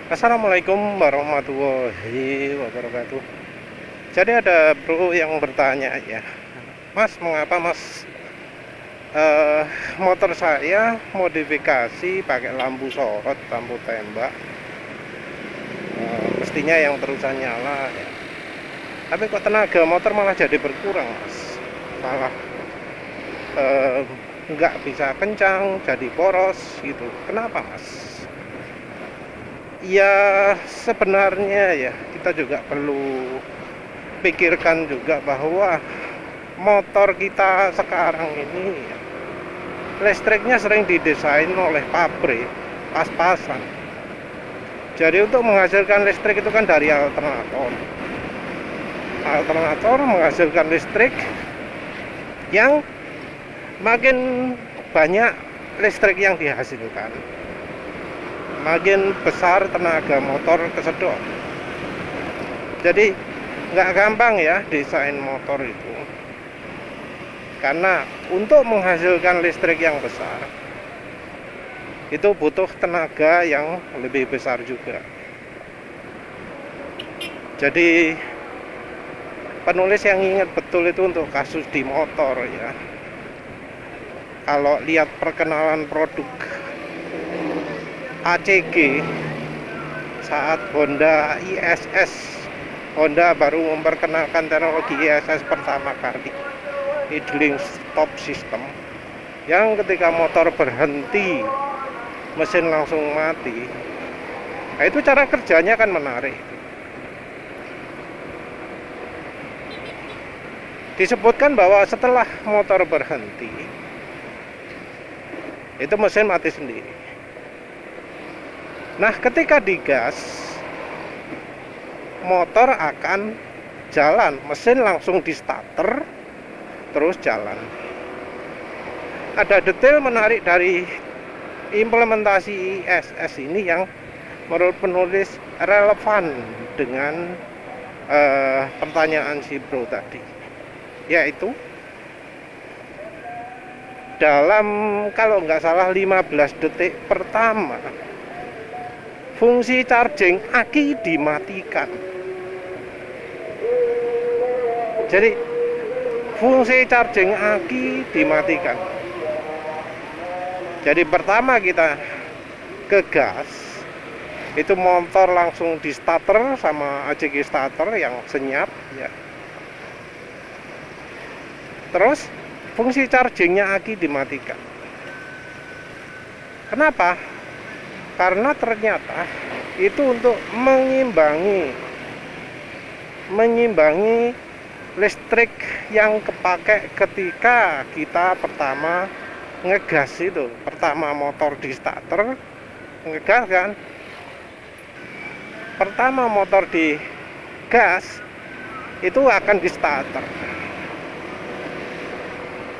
Assalamualaikum warahmatullahi wabarakatuh. Jadi ada bro yang bertanya ya, Mas, mengapa Mas eh, motor saya modifikasi pakai lampu sorot, lampu tembak, mestinya yang terusan nyala ya. Tapi kok tenaga motor malah jadi berkurang, Mas? Malah eh, nggak bisa kencang, jadi poros gitu. Kenapa, Mas? Ya sebenarnya ya kita juga perlu pikirkan juga bahwa motor kita sekarang ini listriknya sering didesain oleh pabrik pas-pasan. Jadi untuk menghasilkan listrik itu kan dari alternator menghasilkan listrik yang makin banyak listrik yang dihasilkan, makin besar tenaga motor kesedot. Jadi nggak gampang ya desain motor itu, karena untuk menghasilkan listrik yang besar itu butuh tenaga yang lebih besar juga. Jadi penulis yang ingat betul itu untuk kasus di motor ya. Kalau lihat perkenalan produk ACG saat Honda baru memperkenalkan teknologi ISS pertama kali, idling stop system, yang ketika motor berhenti mesin langsung mati. Nah, itu cara kerjanya kan menarik. Disebutkan bahwa setelah motor berhenti itu mesin mati sendiri. Nah, ketika digas motor akan jalan, mesin langsung di starter terus jalan. Ada detail menarik dari implementasi ISS ini yang menurut penulis relevan dengan pertanyaan si bro tadi, yaitu dalam kalau nggak salah 15 detik pertama fungsi charging aki dimatikan. Jadi fungsi charging aki dimatikan. Jadi pertama kita ke gas, itu motor langsung di starter sama ACG starter yang senyap ya. Terus fungsi chargingnya aki dimatikan. Kenapa? Karena ternyata itu untuk mengimbangi listrik yang kepake ketika kita pertama ngegas itu. Pertama motor di starter ngegas kan, pertama motor di gas itu akan di starter.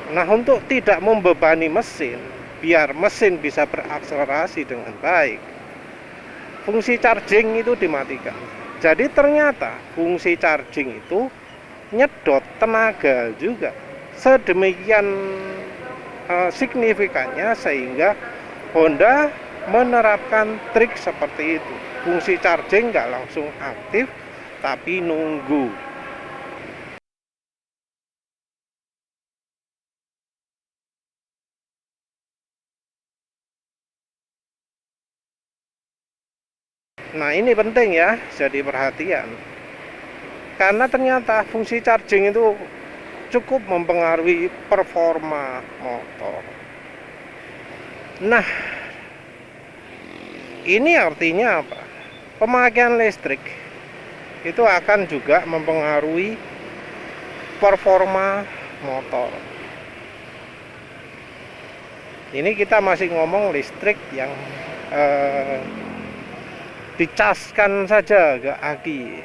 Nah, untuk tidak membebani mesin, biar mesin bisa berakselerasi dengan baik, fungsi charging itu dimatikan. Jadi ternyata fungsi charging itu nyedot tenaga juga sedemikian signifikannya sehingga Honda menerapkan trik seperti itu. Fungsi charging nggak langsung aktif tapi nunggu. Nah, ini penting ya, jadi perhatian. Karena ternyata fungsi charging itu cukup mempengaruhi performa motor. Nah, ini artinya apa? Pemakaian listrik itu akan juga mempengaruhi performa motor. Ini kita masih ngomong listrik yang dicaskan saja ke aki.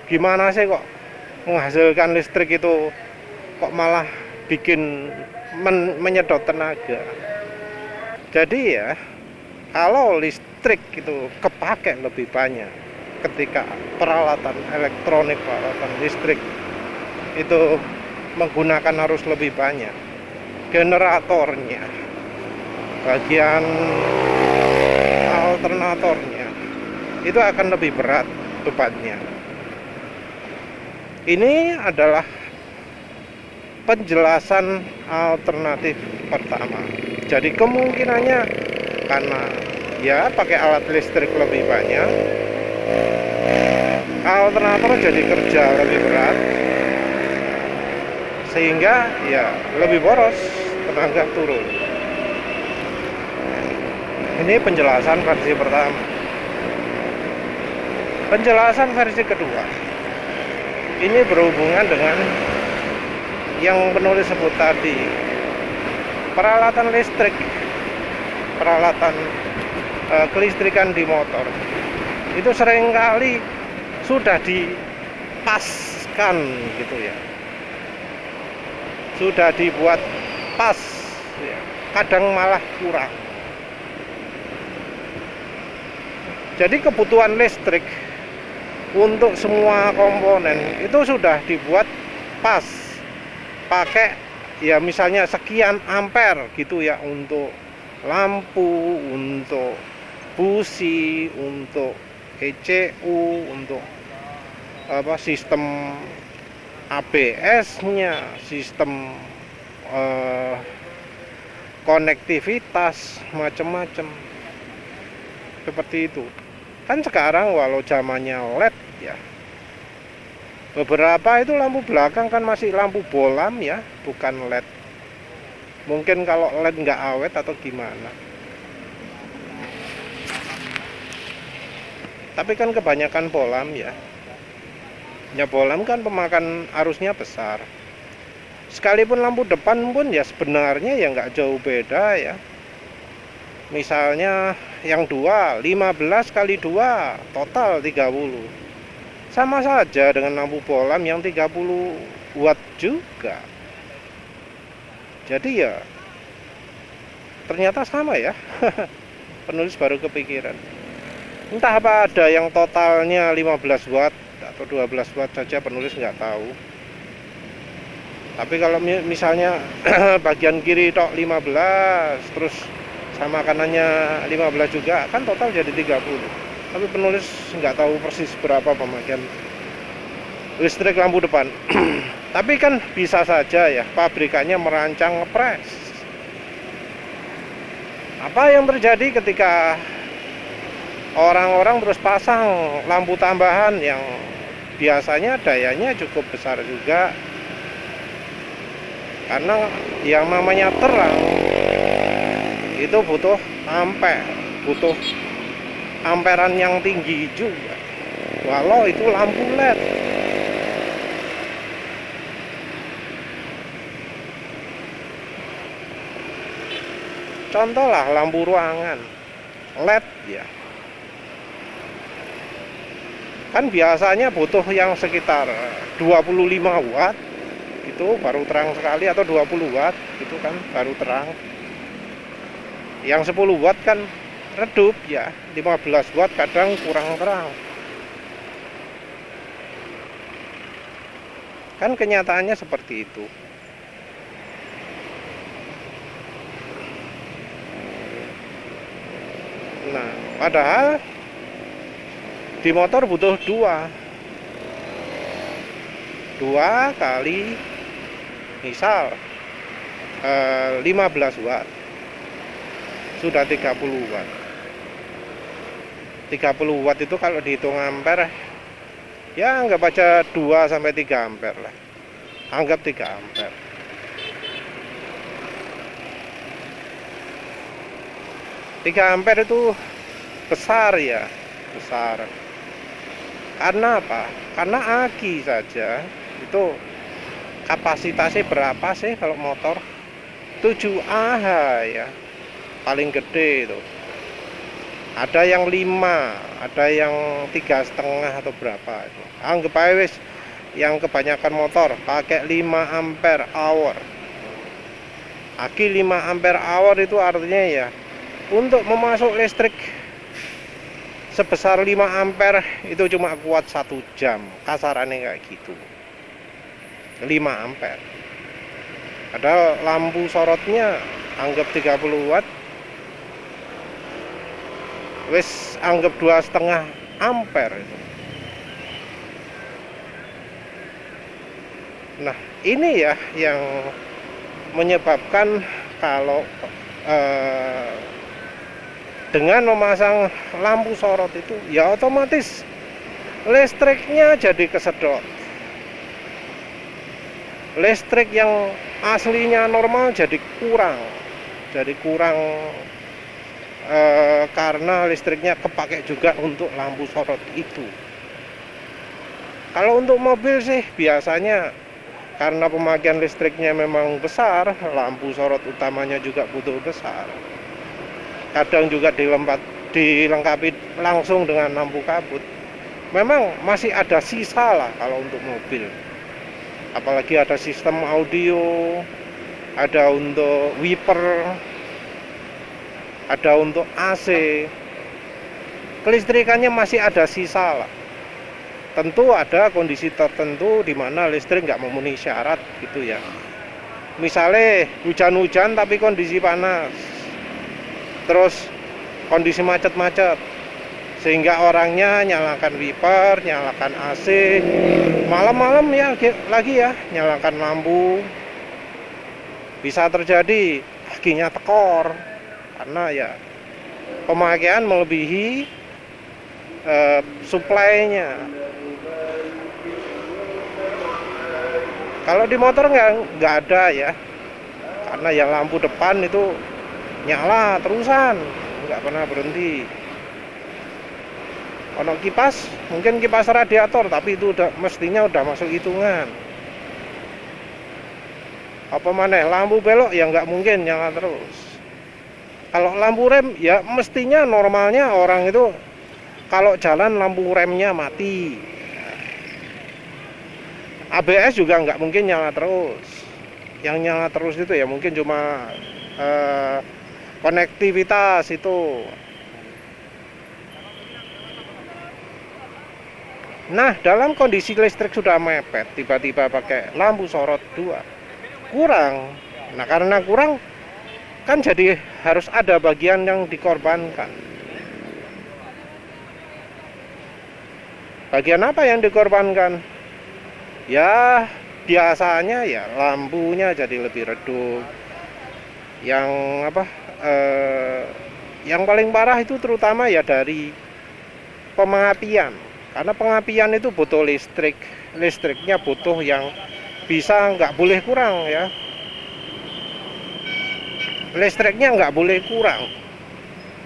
Gimana sih kok menghasilkan listrik itu kok malah bikin menyedot tenaga. Jadi ya, kalau listrik itu kepake lebih banyak ketika peralatan elektronik, peralatan listrik itu menggunakan arus lebih banyak, generatornya, bagian alternatornya itu akan lebih berat bebannya. Ini adalah penjelasan alternatif pertama. Jadi kemungkinannya karena ya pakai alat listrik lebih banyak, alternator jadi kerja lebih berat, sehingga ya lebih boros, tenaga turun. Ini penjelasan versi pertama. Penjelasan versi kedua ini berhubungan dengan yang penulis sebut tadi, peralatan listrik, peralatan kelistrikan di motor itu seringkali sudah dipaskan gitu ya, sudah dibuat pas ya, kadang malah kurang. Jadi kebutuhan listrik untuk semua komponen itu sudah dibuat pas, pakai ya misalnya sekian ampere gitu ya, untuk lampu, untuk busi, untuk ECU, untuk sistem ABS-nya, sistem konektivitas macam-macam seperti itu. Kan sekarang walau zamannya LED ya, beberapa itu lampu belakang kan masih lampu bolam ya, bukan LED. Mungkin kalau LED nggak awet atau gimana. Tapi kan kebanyakan bolam ya. Ya bolam kan pemakan arusnya besar. Sekalipun lampu depan pun ya sebenarnya ya nggak jauh beda ya. Misalnya yang 2, 15 kali 2 total 30. Sama saja dengan lampu bolam yang 30 watt juga. Jadi ya ternyata sama ya. Penulis baru kepikiran. Entah apa ada yang totalnya 15 watt atau 12 watt saja, penulis nggak tahu. Tapi kalau misalnya bagian kiri tok 15, terus sama kanannya 15 juga, kan total jadi 30. Tapi penulis nggak tahu persis berapa pemakaian listrik lampu depan. Tapi kan bisa saja ya pabrikannya merancang ngepres. Apa yang terjadi ketika orang-orang terus pasang lampu tambahan yang biasanya dayanya cukup besar juga, karena yang namanya terang itu butuh ampere, butuh amperan yang tinggi juga, walau itu lampu LED. Contoh lah lampu ruangan LED ya, kan biasanya butuh yang sekitar 25 watt itu baru terang sekali, atau 20 watt itu kan baru terang. Yang 10 watt kan redup ya, 15 watt kadang kurang terang. Kan kenyataannya seperti itu. Nah, padahal di motor butuh 2 kali misal 15 watt sudah 30 watt. 30 watt itu kalau dihitung ampere ya anggap aja 2 sampai 3 ampere lah. Anggap 3 ampere. Ampere itu besar ya, besar. Karena apa? Karena aki saja itu kapasitasnya berapa sih kalau motor? 7 Ah ya, paling gede itu. Ada yang 5, ada yang 3,5 atau berapa itu. Anggap aja wis yang kebanyakan motor pakai 5 ampere hour. Aki 5 ampere hour itu artinya ya, untuk memasuk listrik sebesar 5 ampere itu cuma kuat 1 jam, kasarannya kayak gitu. 5 ampere. Ada lampu sorotnya anggap 30 watt wis anggap 2,5 ampere itu. Nah ini ya yang menyebabkan kalau dengan memasang lampu sorot itu ya otomatis listriknya jadi kesedot. Listrik yang aslinya normal jadi kurang karena listriknya kepakai juga untuk lampu sorot itu. Kalau untuk mobil sih biasanya karena pemakaian listriknya memang besar, lampu sorot utamanya juga butuh besar. Kadang juga dilengkapi langsung dengan lampu kabut. Memang masih ada sisa lah kalau untuk mobil. Apalagi ada sistem audio, ada untuk wiper, ada untuk AC. Kelistrikannya masih ada sisa lah. Tentu ada kondisi tertentu di mana listrik nggak memenuhi syarat gitu ya. Misalnya hujan-hujan tapi kondisi panas, terus kondisi macet-macet, sehingga orangnya nyalakan wiper, nyalakan AC, malam-malam ya lagi ya nyalakan lampu, bisa terjadi akinya tekor karena ya pemakaian melebihi suplainya. Kalau di motor nggak ada ya, karena ya lampu depan itu nyala terusan, nggak pernah berhenti. Ono kipas, mungkin kipas radiator, tapi itu mestinya udah masuk hitungan. Apa mana lampu belok ya nggak mungkin nyala terus. Kalau lampu rem ya mestinya normalnya orang itu kalau jalan lampu remnya mati. ABS juga nggak mungkin nyala terus. Yang nyala terus itu ya mungkin cuma konektivitas itu. Nah, dalam kondisi listrik sudah mepet, tiba-tiba pakai lampu sorot 2, kurang. Nah, karena kurang, kan jadi harus ada bagian yang dikorbankan. Bagian apa yang dikorbankan? Ya, biasanya ya lampunya jadi lebih redup. Yang yang paling parah itu terutama ya dari pengapian. Karena pengapian itu butuh listrik. Listriknya butuh yang bisa nggak boleh kurang ya. Listriknya nggak boleh kurang.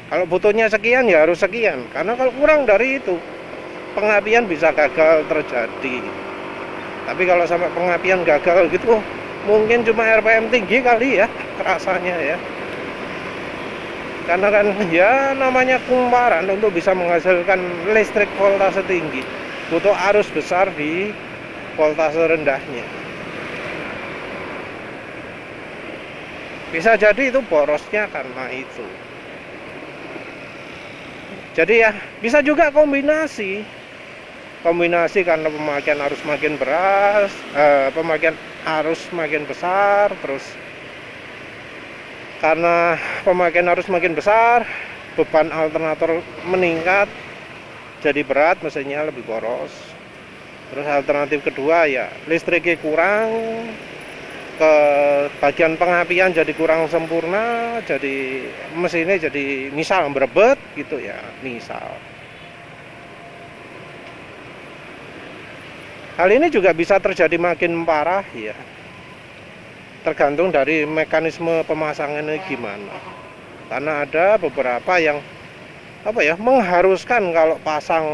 Kalau butuhnya sekian ya harus sekian. Karena kalau kurang dari itu, pengapian bisa gagal terjadi. Tapi kalau sampai pengapian gagal gitu, mungkin cuma RPM tinggi kali ya rasanya ya. Karena kan ya namanya kumparan untuk bisa menghasilkan listrik voltase tinggi, butuh arus besar di voltase rendahnya. Bisa jadi itu borosnya karena itu. Jadi ya bisa juga kombinasi karena pemakaian arus makin pemakaian arus makin besar, terus karena pemakaian arus makin besar, beban alternator meningkat, jadi berat, mesinnya lebih boros. Terus alternatif kedua ya listriknya kurang, ke bagian pengapian jadi kurang sempurna, jadi mesinnya jadi misal berebet gitu ya, misal. Hal ini juga bisa terjadi makin parah ya, tergantung dari mekanisme pemasangannya gimana. Karena ada beberapa yang mengharuskan kalau pasang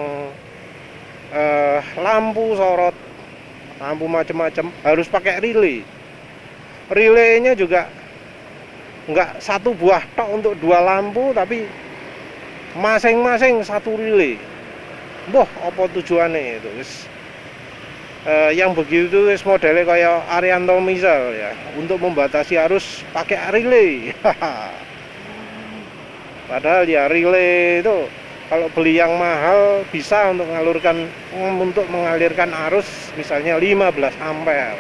lampu sorot, lampu macam-macam harus pakai relay. Relaynya juga nggak satu buah tok untuk 2 lampu, tapi masing-masing satu relay. Boh, apa tujuannya itu? Yang begitu modelnya kayak Arianto misal ya, untuk membatasi arus pakai relay. Padahal ya relay itu kalau beli yang mahal bisa untuk mengalirkan arus misalnya 15 ampere.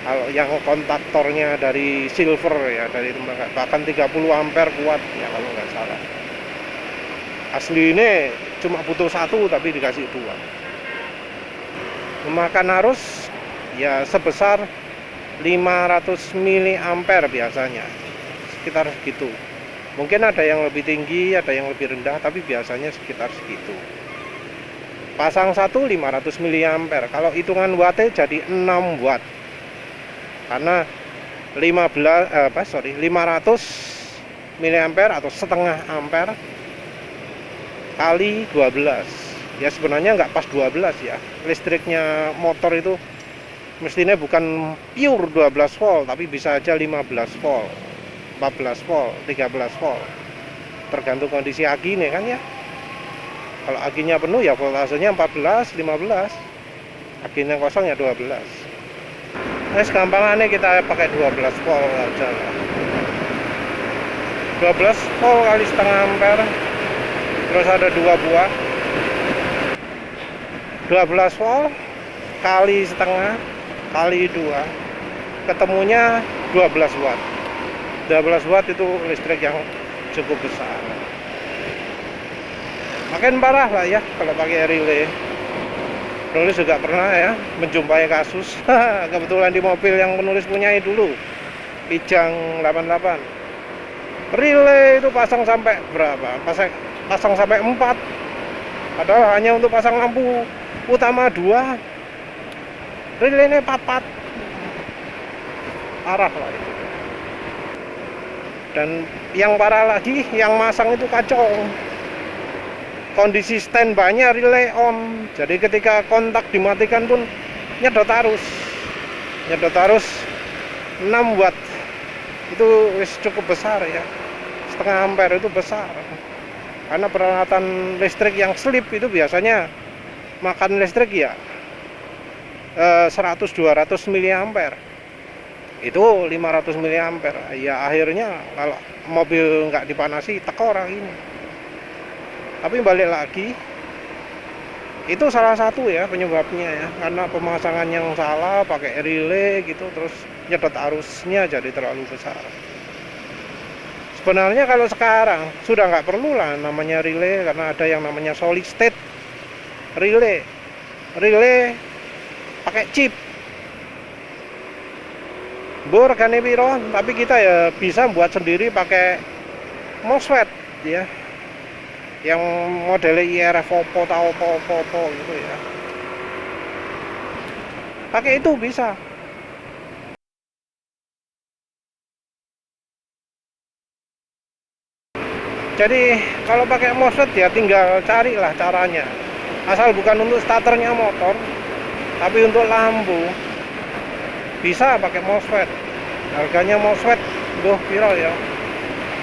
Kalau yang kontaktornya dari silver ya, dari bahkan 30 ampere kuat ya kalau nggak salah. Asli ini cuma butuh satu tapi dikasih dua. Memakan arus ya sebesar 500 mA biasanya, sekitar segitu. Mungkin ada yang lebih tinggi, ada yang lebih rendah, tapi biasanya sekitar segitu. Pasang satu 500 mA. Kalau hitungan wattnya jadi 6 watt. Karena 500 mA atau setengah ampere kali 12. Ya sebenarnya nggak pas 12 ya. Listriknya motor itu mestinya bukan pure 12 volt, tapi bisa aja 15 volt, 14 volt, 13 volt. Tergantung kondisi aki nih kan ya. Kalau akinya penuh ya voltasenya 14, 15. Akinya kosong ya 12. Nah, segampangannya kita pakai 12 volt aja lah. 12 volt kali setengah ampere. Terus ada 2 buah. 12 volt kali setengah kali 2 ketemunya 12 watt. 12 watt itu listrik yang cukup besar. Makin parah lah ya kalau pakai relay. Penulis juga pernah ya menjumpai kasus kebetulan di mobil yang penulis punyai dulu, Kijang 88. Relay itu pasang sampai berapa? Pasang sampai 4. Padahal hanya untuk pasang lampu utama 2. Relay ini 4. Parah lah itu. Dan yang parah lagi, yang masang itu kacau. Kondisi standby-nya relay on. Jadi ketika kontak dimatikan pun nyedot arus. Nyedot arus 6 watt. Itu cukup besar ya. Setengah ampere itu besar. Karena peralatan listrik yang slip itu biasanya makan listrik ya 100-200 mA. Itu 500 mA. Ya akhirnya kalau mobil nggak dipanasi tekor ini. Tapi balik lagi, itu salah satu ya penyebabnya ya, karena pemasangan yang salah pakai relay gitu, terus nyedot arusnya jadi terlalu besar. Sebenarnya kalau sekarang sudah nggak perlu lah namanya relay, karena ada yang namanya solid state relay. Relay pakai chip. Bor gane piro, tapi kita ya bisa buat sendiri pakai MOSFET ya. Yang modelnya IRF Oppo atau Oppo gitu ya. Pakai itu bisa. Jadi kalau pakai MOSFET ya tinggal carilah caranya. Asal bukan untuk starternya motor, tapi untuk lampu bisa pakai MOSFET. Harganya MOSFET piro ya.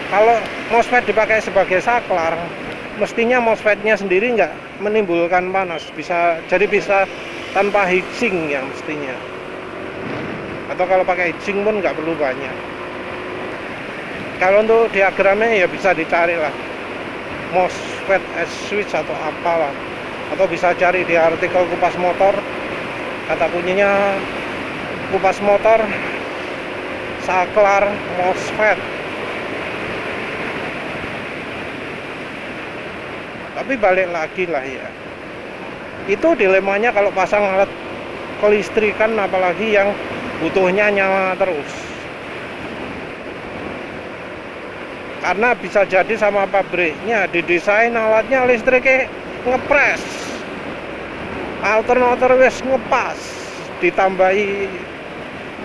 Kalau MOSFET dipakai sebagai saklar, mestinya MOSFET-nya sendiri nggak menimbulkan panas, bisa tanpa heatsink ya mestinya. Atau kalau pakai heatsink pun nggak perlu banyak. Kalau untuk diagramnya ya bisa dicari lah MOSFET switch atau apalah, atau bisa cari di artikel Kupas Motor, kata kuncinya Kupas Motor saklar MOSFET. Tapi balik lagi lah ya, itu dilemanya kalau pasang alat kelistrikan, apalagi yang butuhnya nyala terus. Karena bisa jadi sama pabriknya didesain alatnya listriknya ngepres, alternator wis ngepas, ditambahi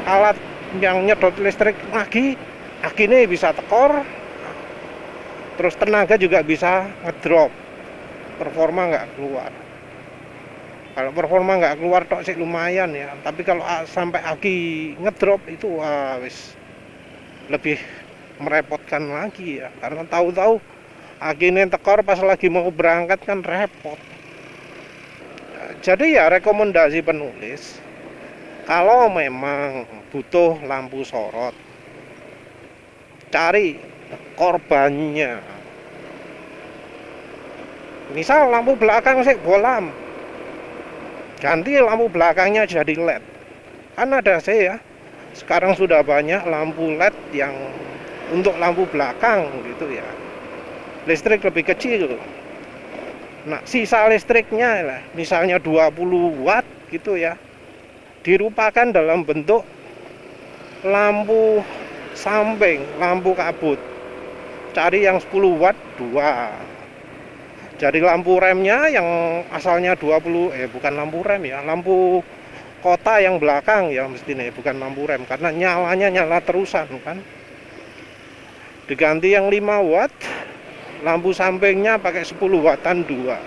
alat yang nyedot listrik lagi, akhirnya bisa tekor, terus tenaga juga bisa ngedrop, performa nggak keluar. Kalau performa nggak keluar tok sih lumayan ya, tapi kalau sampai aki ngedrop itu wis lebih merepotkan lagi ya, karena tahu-tahu aki ini tekor pas lagi mau berangkat kan repot. Jadi ya rekomendasi penulis, kalau memang butuh lampu sorot, cari korbannya. Misal lampu belakang sih bolam, ganti lampu belakangnya jadi LED. Kan ada sih ya, sekarang sudah banyak lampu LED yang untuk lampu belakang gitu ya, listrik lebih kecil, Nah, sisa listriknya lah, misalnya 20 watt gitu ya, dirupakan dalam bentuk lampu samping, lampu kabut. Cari yang 10 watt 2. Jadi lampu remnya yang asalnya 20, bukan lampu rem ya, lampu kota yang belakang ya mestinya, bukan lampu rem karena nyalanya nyala terusan kan. Diganti yang 5 watt, lampu sampingnya pakai 10 wattan 2.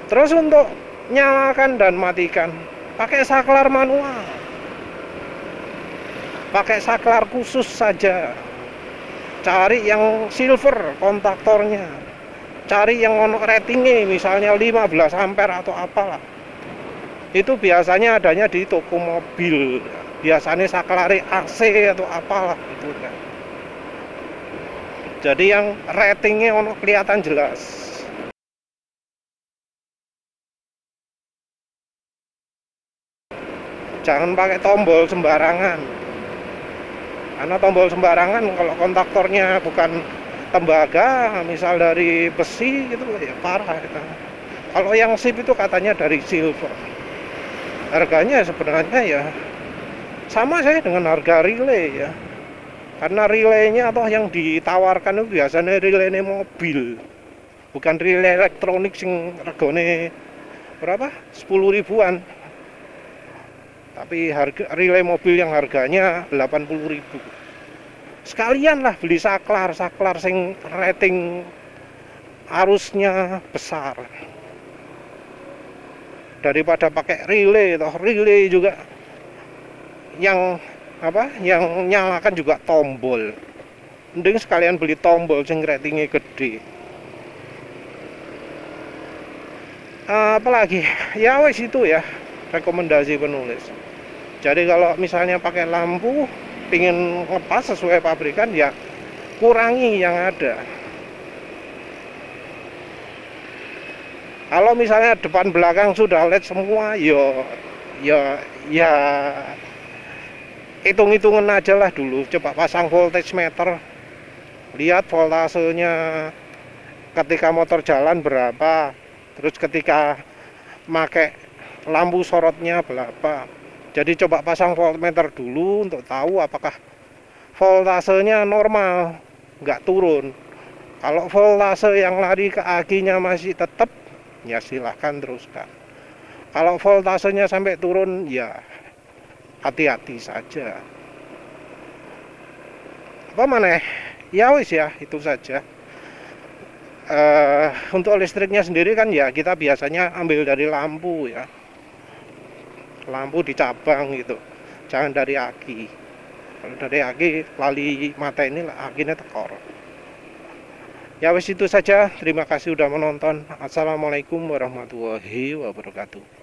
Terus untuk nyalakan dan matikan pakai saklar manual, pakai saklar khusus saja. Cari yang silver kontaktornya, cari yang ono ratingnya misalnya 15 ampere atau apalah. Itu biasanya adanya di toko mobil, biasanya saklare AC atau apalah gitu kan. Jadi yang ratingnya ono kelihatan jelas. Jangan pakai tombol sembarangan, karena tombol sembarangan kalau kontaktornya bukan tembaga, misal dari besi gitu ya parah gitu. Kalau yang sip itu katanya dari silver. Harganya sebenarnya ya sama saya dengan harga relay ya, karena relaynya atau yang ditawarkan itu biasanya relaynya mobil, bukan relay elektronik sing regane berapa 10 ribuan, tapi harga relay mobil yang harganya 80.000. Sekalian lah beli saklar sing rating arusnya besar, daripada pakai relay. Toh relay juga yang yang nyalakan juga tombol, mending sekalian beli tombol sing ratingnya gede. Apalagi ya wes itu ya rekomendasi penulis. Jadi kalau misalnya pakai lampu pingin ngepas sesuai pabrikan ya kurangi yang ada. Kalau misalnya depan belakang sudah LED semua, ya hitung-hitungan aja lah dulu. Coba pasang voltage meter, lihat voltasenya ketika motor jalan berapa, terus ketika pakai lampu sorotnya berapa. Jadi coba pasang voltmeter dulu untuk tahu apakah voltasenya normal, nggak turun. Kalau voltase yang lari ke akinya masih tetap, ya silahkan teruskan. Kalau voltasenya sampai turun, ya hati-hati saja. Apa mana? Ya wis ya, itu saja. Untuk listriknya sendiri kan ya kita biasanya ambil dari lampu ya, lampu di cabang gitu, jangan dari aki. Kalau dari aki lali mata ini akinya tekor. Ya wis itu saja, terima kasih sudah menonton. Assalamualaikum warahmatullahi wabarakatuh.